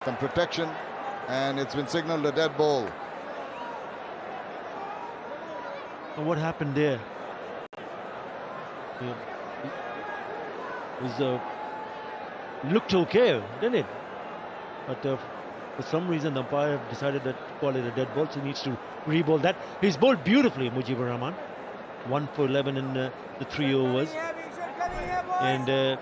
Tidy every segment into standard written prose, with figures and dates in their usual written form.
Some protection, and it's been signaled a dead ball. And what happened there? Looked okay, didn't it? But for some reason, the umpire decided that to call it a dead ball, so he needs to re-ball that. He's bowled beautifully, Mujibur Rahman. 1 for 11 in the 3 overs. And the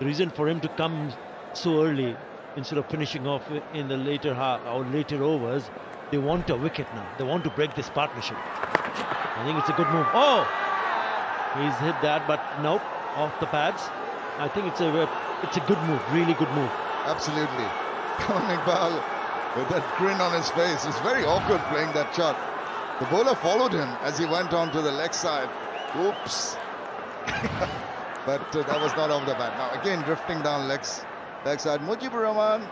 reason for him to come so early, instead of finishing off in the later half or later overs, they want a wicket now. They want to break this partnership. I think it's a good move. Oh! He's hit that, but nope, off the pads. I think it's a good move, really good move. Absolutely. Tamim Iqbal with that grin on his face. It's very awkward playing that shot. The bowler followed him as he went on to the leg side. Oops. But that was not off the bat. Now again drifting down leg side. Mujibur Rahman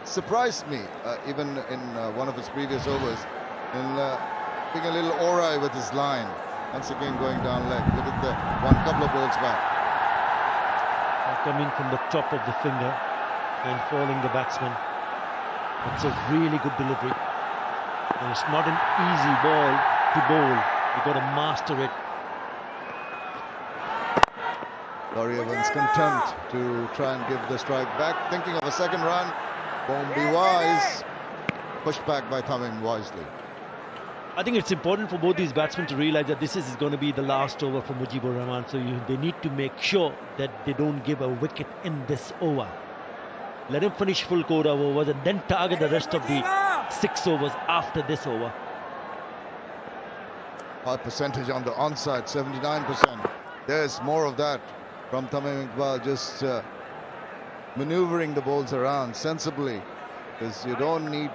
surprised me even in one of his previous overs in being a little awry with his line. Once again going down leg. Look at the couple of balls back. Coming from the top of the finger and falling the batsman. It's a really good delivery. And it's not an easy ball to bowl. You've got to master it. Laurie Evans content to try and give the strike back. Thinking of a second run. Won't be wise. Pushed back by Tamim wisely. I think it's important for both these batsmen to realize that this is going to be the last over for Mujibur Rahman. So they need to make sure that they don't give a wicket in this over. Let him finish full quota of overs and then target the rest of the 6 overs after this over. High percentage on the onside, 79%. There's more of that from Tamim Iqbal, just maneuvering the balls around sensibly, because you don't need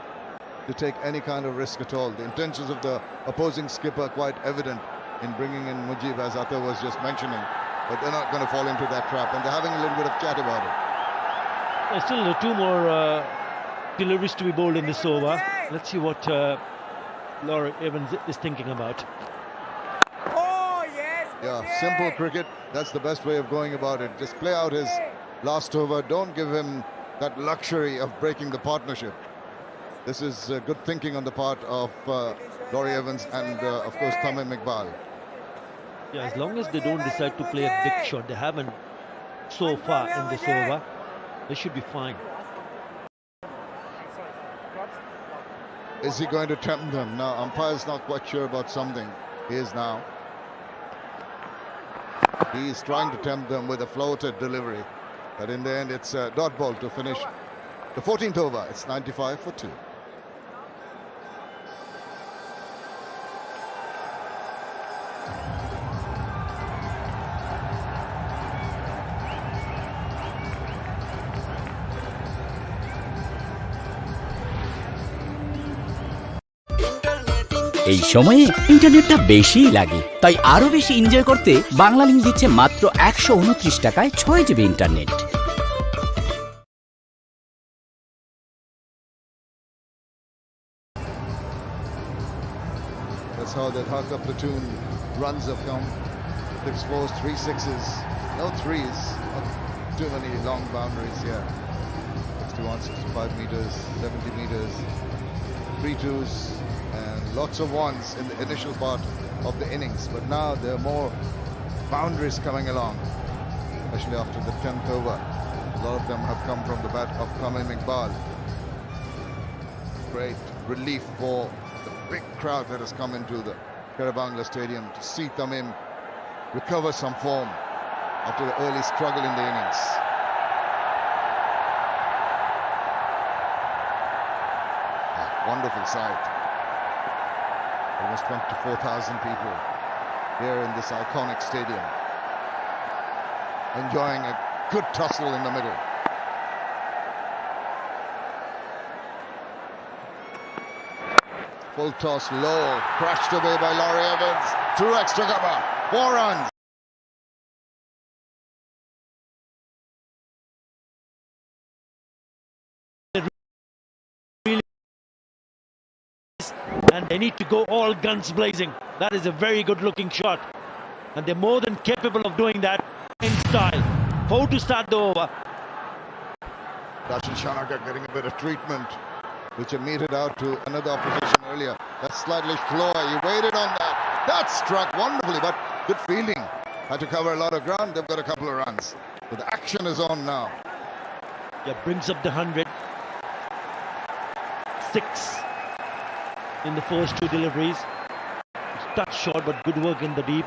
to take any kind of risk at all. The intentions of the opposing skipper are quite evident in bringing in Mujib, as Atta was just mentioning, but they're not going to fall into that trap, and they're having a little bit of chat about it. There's still 2 more deliveries to be bowled in this over. Let's see what Laurie Evans is thinking about. Yeah, simple cricket. That's the best way of going about it. Just play out his last over. Don't give him that luxury of breaking the partnership. This is good thinking on the part of Laurie Evans and, of course, Tamim Iqbal. Yeah, as long as they don't decide to play a big shot, they haven't so far in this over, they should be fine. Is he going to tempt them? Now, umpire's not quite sure about something. He is now. He's trying to tempt them with a floated delivery. But in the end, it's a dot ball to finish the 14th over. It's 95 for 2. এই সময়ে ইন্টারনেটটা বেশিই লাগে, তাই আরো বেশি enjoy করতে বাংলালিংক দিচ্ছে মাত্র 129 টাকায় 6 GB internet. That's how the Dhaka platoon runs have come. 6 4s, 3 6s, no 3s, not too many long boundaries here. 61, 65 meters, 70 meters, 3 2s, and lots of ones in the initial part of the innings. But now there are more boundaries coming along, especially after the 10th over. A lot of them have come from the bat of Tamim Iqbal. Great relief for the big crowd that has come into the Karabangla Stadium to see Tamim recover some form after the early struggle in the innings. Wonderful sight. Almost 24,000 people here in this iconic stadium, enjoying a good tussle in the middle. Full toss low, crashed away by Laurie Evans. 2 extra cover, 4 runs. And they need to go all guns blazing. That is a very good looking shot, and they're more than capable of doing that in style. 4 to start the over. Darshan Shanaka getting a bit of treatment, which had meted out to another opposition earlier. That's slightly slower. He waited on that. That struck wonderfully, but good fielding. Had to cover a lot of ground. They've got a couple of runs. So the action is on now. Yeah, brings up the 100. 6 in the first 2 deliveries. Touch short, but good work in the deep,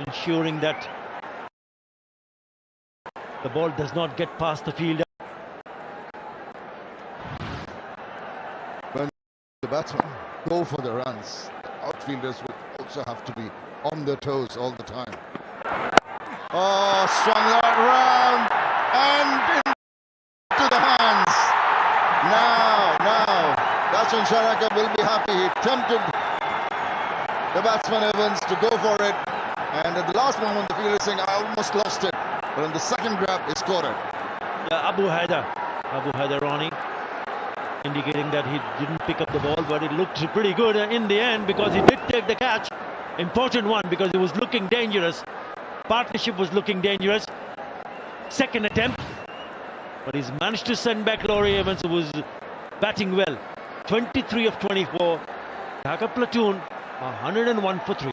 ensuring that the ball does not get past the fielder. When the batsmen go for the runs, the outfielders will also have to be on their toes all the time. Oh, swung that round and into the hands. Now, Darshan Shanaka will be happy. He tempted the batsman Evans to go for it, and at the last moment the fielder is saying, I almost lost it, but in the second grab he scored it. Yeah, Abu Haider Rani, indicating that he didn't pick up the ball, but it looked pretty good in the end because he did take the catch. Important one because it was looking dangerous. Partnership was looking dangerous. Second attempt, but he's managed to send back Laurie Evans, who was batting well. 23 of 24. Dhaka platoon, 101 for 3.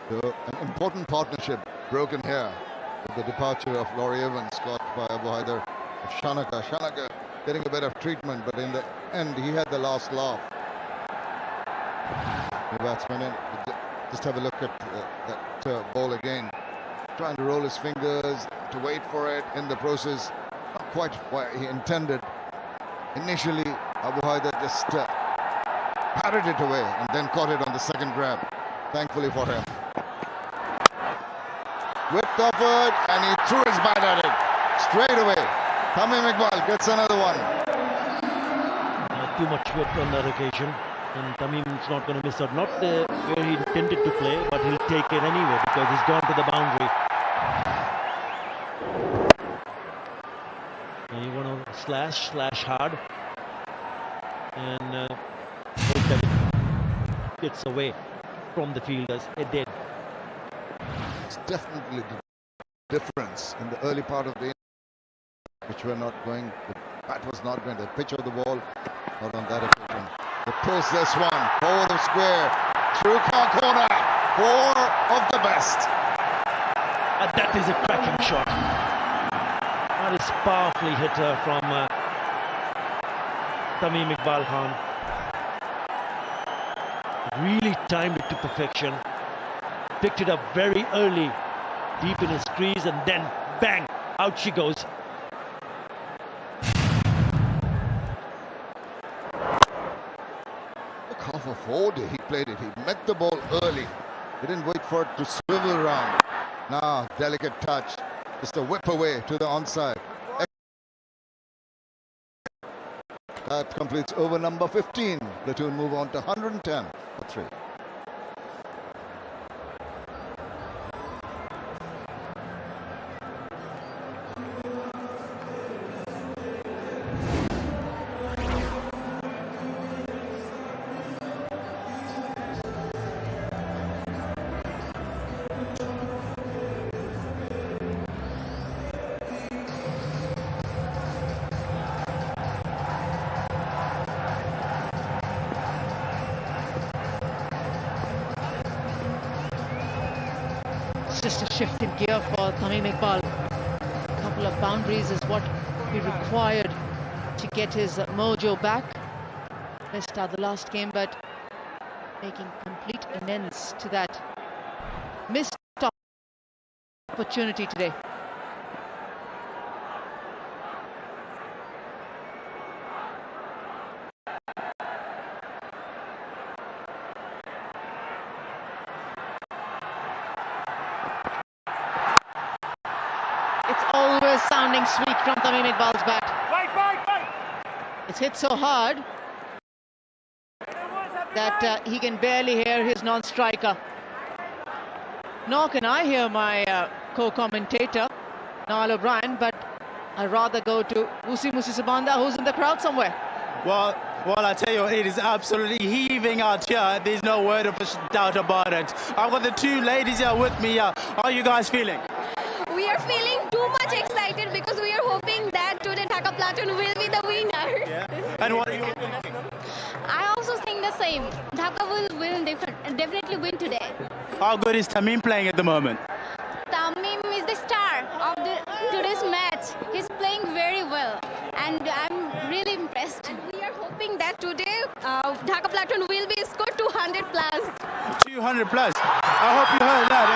So an important partnership broken here with the departure of Laurie Evans, caught by Abu Haider of Shanaka. Shanaka getting a bit of treatment, but in the end he had the last laugh. The batsman in. Just have a look at that ball again. Trying to roll his fingers, to wait for it in the process. Not quite what he intended. Initially, Abu Haider just parried it away and then caught it on the second grab. Thankfully for him. Whipped upward and he threw his bat at it straight away. Tamim Iqbal gets another one. Too much whip on that occasion, and Tamim's not going to miss out. Not where he intended to play, but he'll take it anyway because he's gone to the boundary. And you want to slash hard and hope that it gets away from the fielders. It did. It's definitely the difference in the early part of the inning, which were not going. The bat was not going. The pitch of the ball, not on that occasion. The post this one, over the square, through corner, 4 of the best. And that is a cracking shot. That is powerfully hit from Tamim Iqbal Khan. Really timed it to perfection. Picked it up very early, deep in his crease, and then bang, out she goes. Look how forward he played it. He met the ball early. He didn't wait for it to swivel around. Now, delicate touch. Just a whip away to the onside. That completes over number 15. Platoon move on to 110 for 3. Just a shift in gear for Tamim Iqbal. A couple of boundaries is what he required to get his mojo back. Missed out the last game, but making complete amends to that missed opportunity today. sounding sweep from Tamim Iqbal's bat. It's hit so hard that he can barely hear his non-striker. Nor can I hear my co-commentator, Niall O'Brien, but I'd rather go to Musi Sabanda, who's in the crowd somewhere. Well, I tell you, it is absolutely heaving out here. There's no word of a doubt about it. I've got the two ladies here with me here. How are you guys feeling? We are feeling too much excited because we are hoping that today Dhaka Platoon will be the winner. Yeah. And what are you thinking? I also think the same. Dhaka will definitely win today. How good is Tamim playing at the moment? Tamim is the star of today's match. He's playing very well and I'm really impressed. And we are hoping that today Dhaka Platoon will be scored 200 plus. 200 plus. I hope you heard that.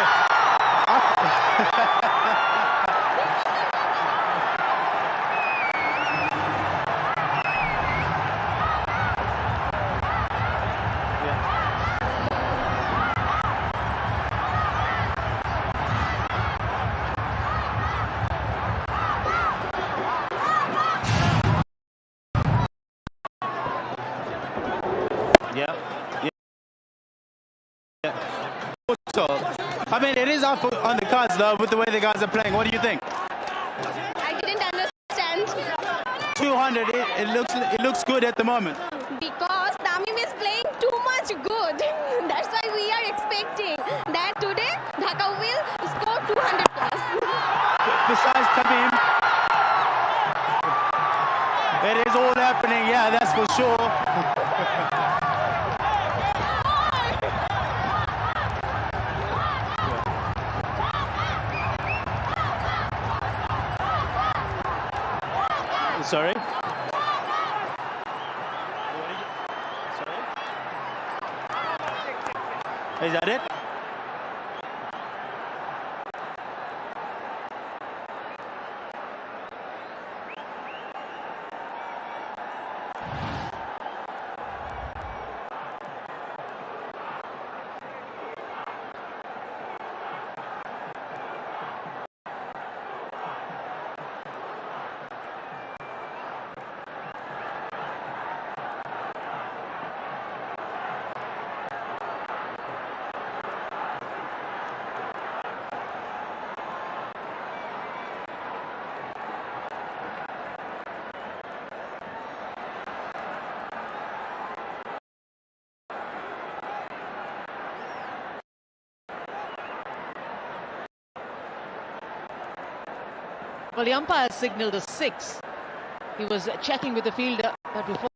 Yeah. So, I mean, it is up on the cards though with the way the guys are playing. What do you think? I didn't understand. 200. It looks good at the moment. Because Tamim is playing too much good. That's why we are expecting that today Dhaka will score 200 plus. Besides Tamim, it is all happening. Yeah, that's for sure. Sorry? Sorry? Is that it? Well, the umpire signalled a 6. He was checking with the fielder, but before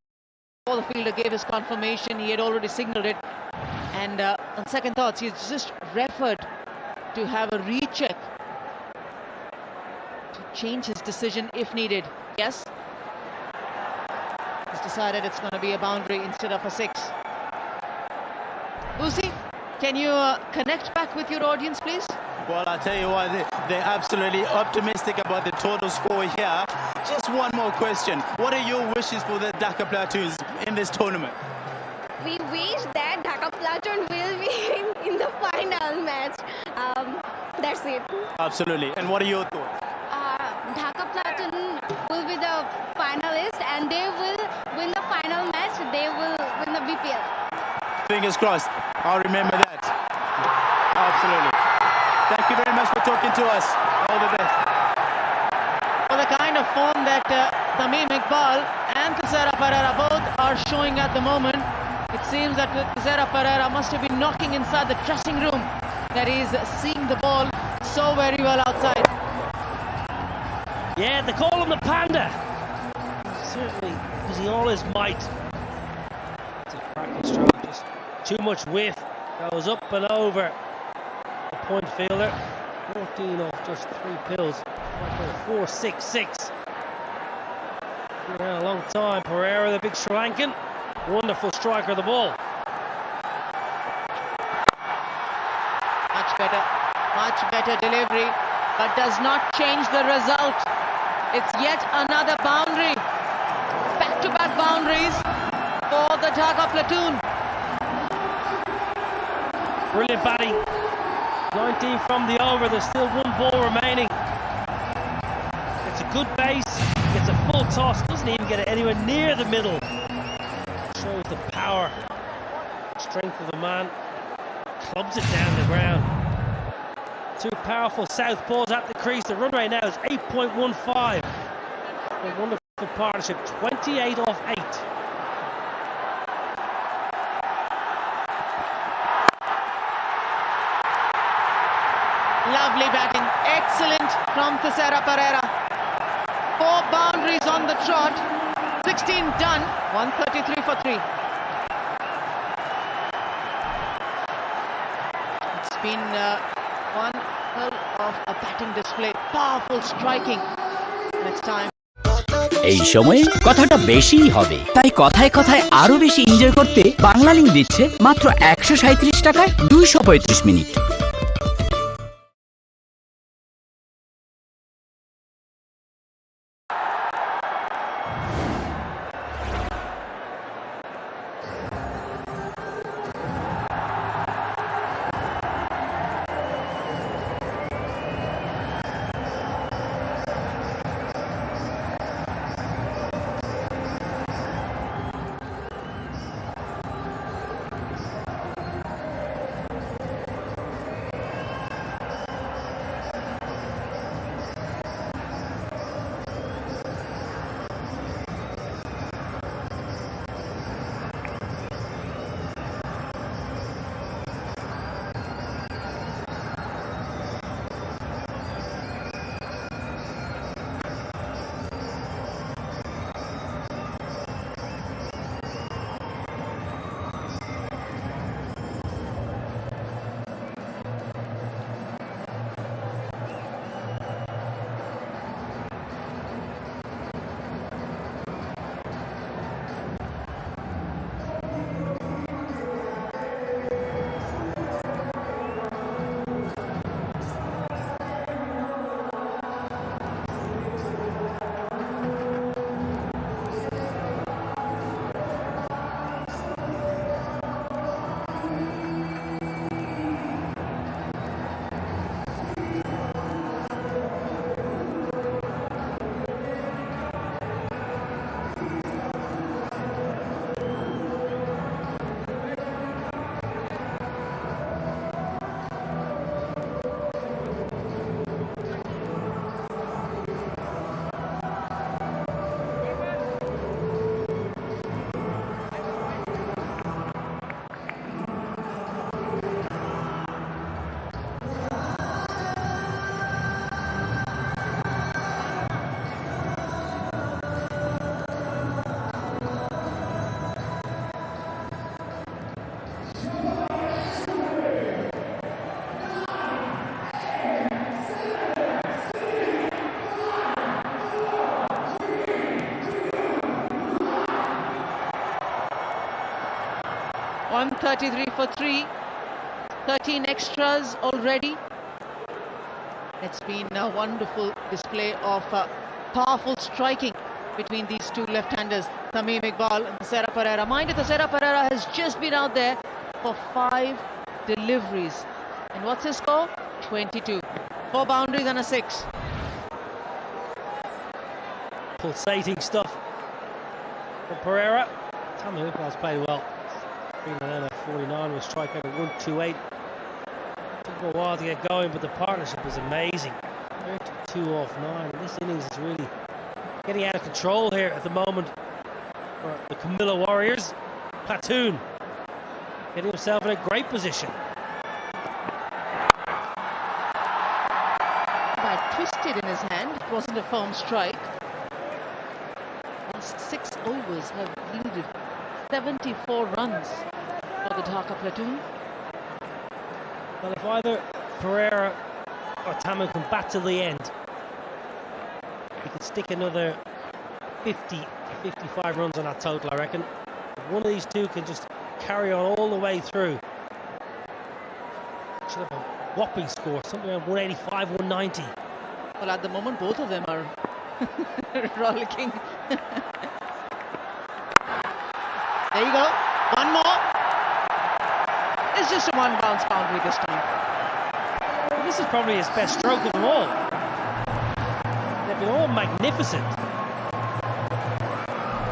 the fielder gave his confirmation, he had already signalled it. And on second thoughts, he's just referred to have a recheck to change his decision if needed. Yes, he's decided it's going to be a boundary instead of a 6. Uzi, can you connect back with your audience, please? Well, I tell you what, they're absolutely optimistic about the total score here. Just one more question. What are your wishes for the Dhaka Platoons in this tournament? We wish that Dhaka Platoon will be in the final match. That's it. Absolutely. And what are your thoughts? Dhaka Platoon will be the finalist and they will win the final match. They will win the BPL. Fingers crossed. I'll remember that. Absolutely. Thank you very much for talking to us. All the best. For the kind of form that Tamim Iqbal and Thisara Pereira both are showing at the moment, it seems that Thisara Pereira must have been knocking inside the dressing room, that he's seeing the ball so very well outside. Yeah, they call him the Panda. Certainly, using all his might. It's a cracking stroke, just too much width. Goes up and over. Point fielder, 14 off just 3 pills. 4.466. Been around a long time. Pereira, the big Sri Lankan, wonderful striker of the ball. Much better delivery, but does not change the result. It's yet another boundary. Back-to-back boundaries for the Dhaka Platoon. Brilliant batting. 19 from the over, there's still 1 ball remaining. good base, gets a full toss, doesn't even get it anywhere near the middle. Shows the power, strength of the man, clubs it down the ground. Two powerful southpaws at the crease. The run rate now is 8.15. A wonderful partnership, 28 off 8. Lovely batting, excellent from Teixeira Pereira. 4 boundaries on the trot, 16 done, 133 for 3. It's been one hell of a batting display, powerful striking. Next time. এই সময়ে কথাটা বেশিই হবে, তাই কথায় কথায় আরো বেশি এনজয় করতে বাংলা লিংক দিচ্ছে মাত্র 137 টাকায় 235 minute. $133 for 3, 13 extras already. It's been a wonderful display of powerful striking between these two left-handers, Tamim Iqbal and Teixeira Pereira. Mind you, Teixeira Pereira has just been out there for 5 deliveries. And what's his score? 22. 4 boundaries and a 6. Pulsating stuff from Pereira. Tamim Iqbal's played well. 49 was strike out at 128. Took a while to get going, but the partnership was amazing. 32 off 9. This innings is really getting out of control here at the moment for the Camilla Warriors. Platoon getting himself in a great position. Bat twisted in his hand. It wasn't a firm strike. Last 6 overs have yielded 74 runs for the Dhaka platoon. Well, if either Pereira or Tamim can bat till the end, he could stick another 50 to 55 runs on that total, I reckon. If one of these two can just carry on all the way through, should have a whopping score, something around 185, 190. Well, at the moment, both of them are rollicking. There you go. One more. It's just a 1 bounce boundary this time. Well, this is probably his best stroke of them all. They're been all magnificent.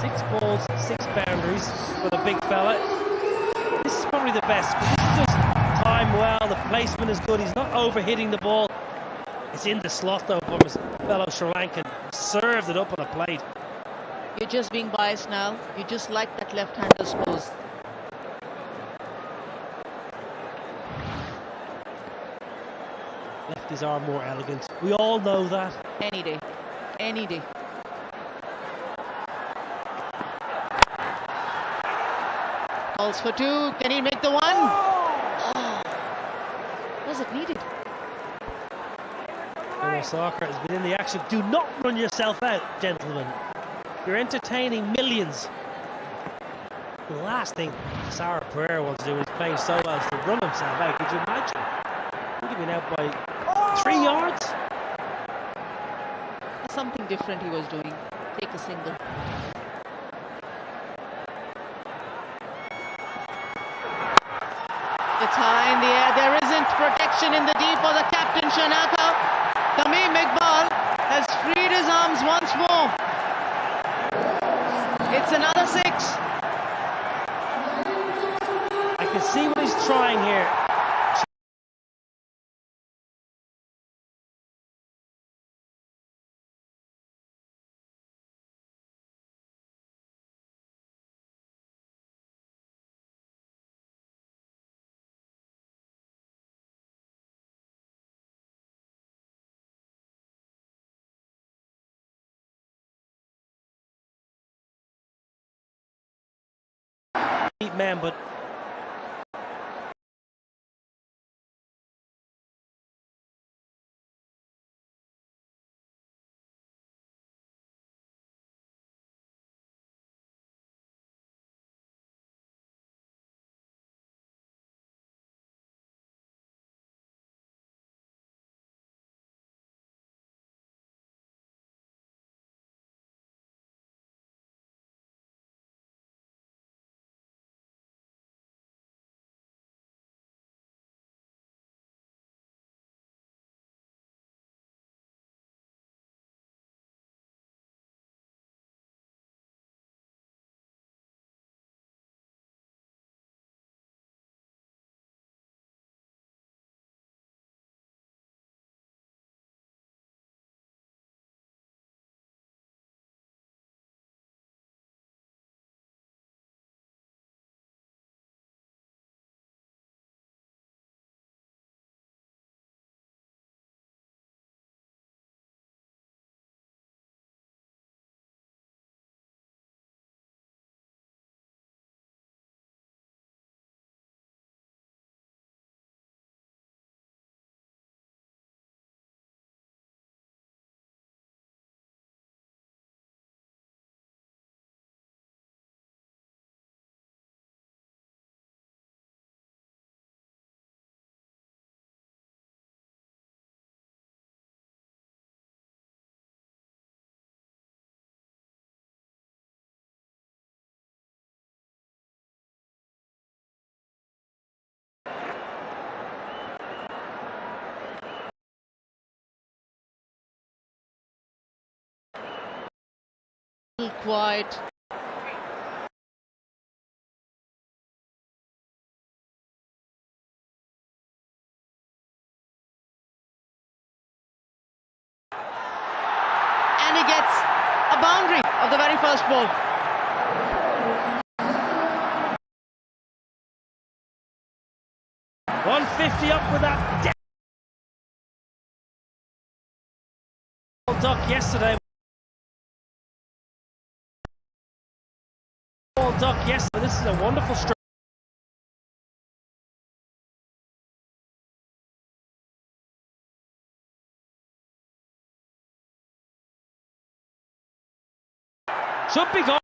6 balls, 6 boundaries for the big fella. This is probably the best. But this is just timed well. The placement is good. He's not over-hitting the ball. It's in the slot though from his fellow Sri Lankan. Served it up on a plate. You're just being biased now. You just like that left-hander's pose. Lefties are more elegant. We all know that. Any day. Any day. Calls for 2. Can he make the 1? Oh. Was it needed? Soccer has been in the action. Do not run yourself out, gentlemen. You're entertaining millions. The last thing Sarah Pereira wants to do is playing so well as to run himself out. Could you imagine? He'd have been out by 3 yards. Something different he was doing. Take a single. It's high in the air. There isn't protection in the deep for the captain, Shanaka. Tamim Iqbal has freed his arms once more. It's another 6. I can see what he's trying here. Man, but quiet. And he gets a boundary of the very first ball. .150 up with that duck yesterday. Duck yesterday. This is a wonderful stroke. Should be gone.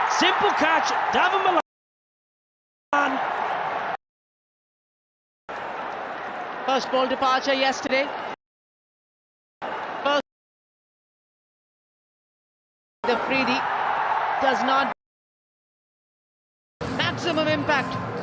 Simple catch. Davin Milan. First ball departure yesterday. First, the Freedy does not maximum impact.